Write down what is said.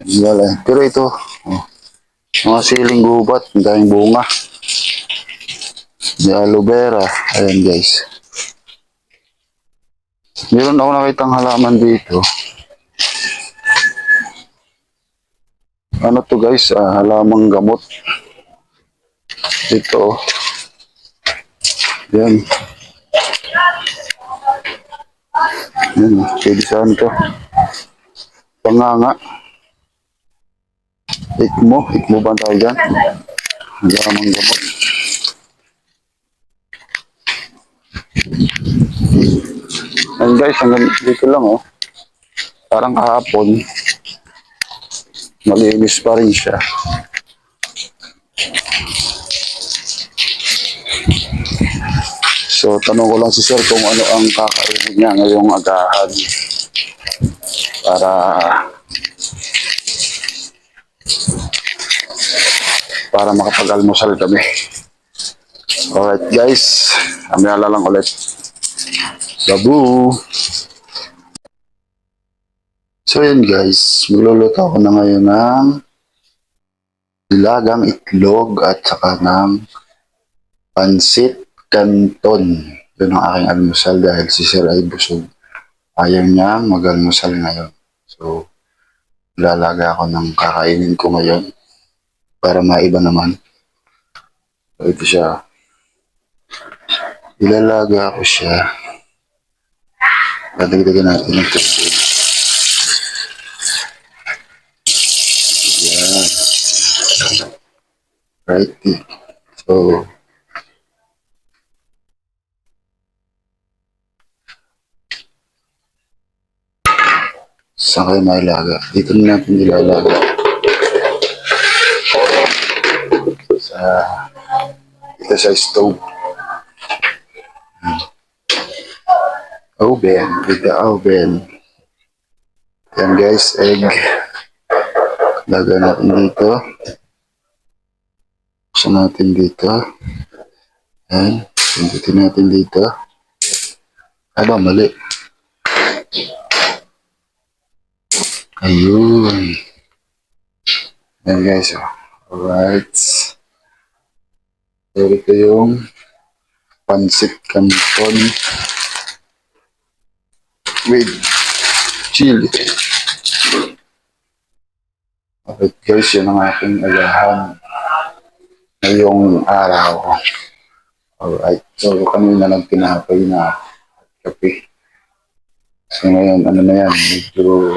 Wala. Pero ito, oh, mga siling gubat, ang daming bunga. May aloe vera. Ayan guys. Meron ako nakitang halaman dito. Ano to guys? Halamang gamot. Ito. Yan. Yan. Pwede saan to? Panganga. Ikmo. Ikmo ba ang tawag dyan? Halamang gamot. And guys, hanggang dito lang oh. Parang kahapon. Malinis pa rin siya. So, tanong ko lang si sir kung ano ang kakainin niya ngayong agahan para makapag-almusal kami. Alright guys, amyala lang ulit. Babu! So yun guys, magluluto ako na ngayon ng nilagang itlog at saka ng pansit canton. Yun ang aking almusal dahil si sir ay busog. Ayaw niyang mag-almusal ngayon. So, lalaga ako ng kakainin ko ngayon para maiba naman. So, ito siya. Ilalaga ko siya. Dadagdagan natin ng tubig. Yan. Righty. So, saan kayo mailaga? Dito na natin ilalaga. Ito sa stove. Oven. With the oven. Yan guys, egg. Lagyan natin dito. Buksan natin dito. Yan. Pindutin natin dito. Aba, mali. Ayun. Yan guys. Alright. So, ito yung pansit canton with chili. Okay guys, yun ang aking agahan ngayong araw. Alright, so kanina nagtinapay na kape. So ngayon, ano na yan, medyo